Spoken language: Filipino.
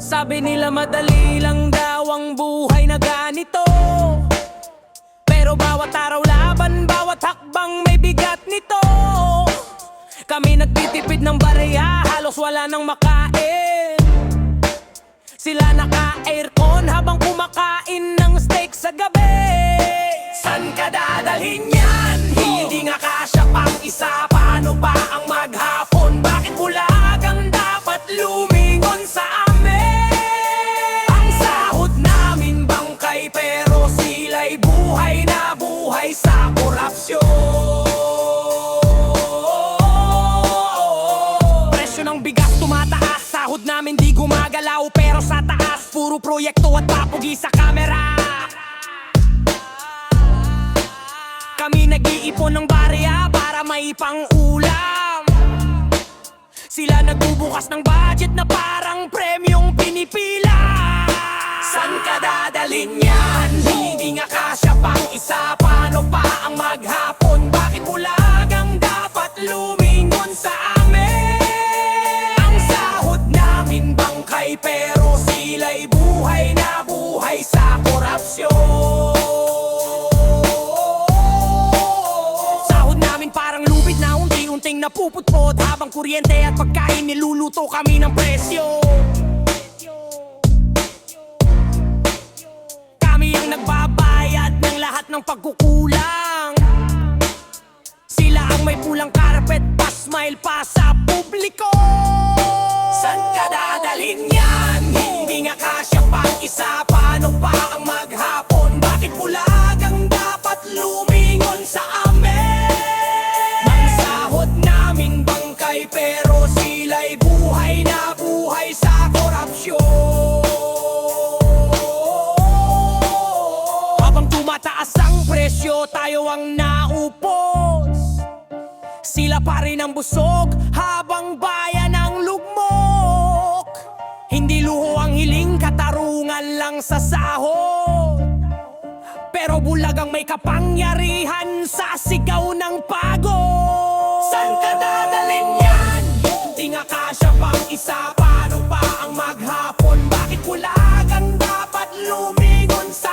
Sabi nila madali lang daw ang buhay na ganito, pero bawat araw laban, bawat hakbang may bigat nito. Kami nagtitipid ng barya, halos wala nang makain. Sila naka-aircon habang kumakain ng steak sa gabi. San ka dadalhin yan? Hindi nga kasya pang isa. Paano pa ang maghapon? Bakit bulagang dapat lumingon sa amin? Ang sahod namin bangkay, pero sila'y buhay na buhay sa korupsyon. Presyo ng bigas tumataas, sahod namin di gumagalaw, pero sa taas puro proyekto at papugi sa kamera. Kami nag-iipon ng barya para may pang-ulam. Sila nagbubukas ng budget na parang premyong pinipila. San ka dadalhin yan? Hindi nga kasya pang isa. Paano pa ang maghapon? Bakit bulagang dapat lumingon sa amin? Ang sahod namin bangkay, pero sila'y buhay na buhay sa korupsyon. Parang lubid na unti-unting napuputpot, habang kuryente at pagkain niluluto kami ng presyo. Kami ang nagbabayad ng lahat ng pagkukulang. Sila ang may pulang carpet, pa-smile pa sa publiko. San ka dadalhin yan? Hindi nga kasya pang isa. Paano pa ang maghapon? Bakit bulagang dapat lumingon sa amin? Pero sila'y buhay na buhay sa korupsyon. Habang tumataas ang presyo, tayo ang naupos. Sila pa rin ang busog, habang bayan ang lugmok. Hindi luho ang hiling, katarungan lang sa sahod, pero bulagang may kapangyarihan sa sigaw ng pagod. San ka dadalhin yan? Hindi nga kasya pang isa. Paano pa ang maghapon? Bakit bulagang dapat lumingon sa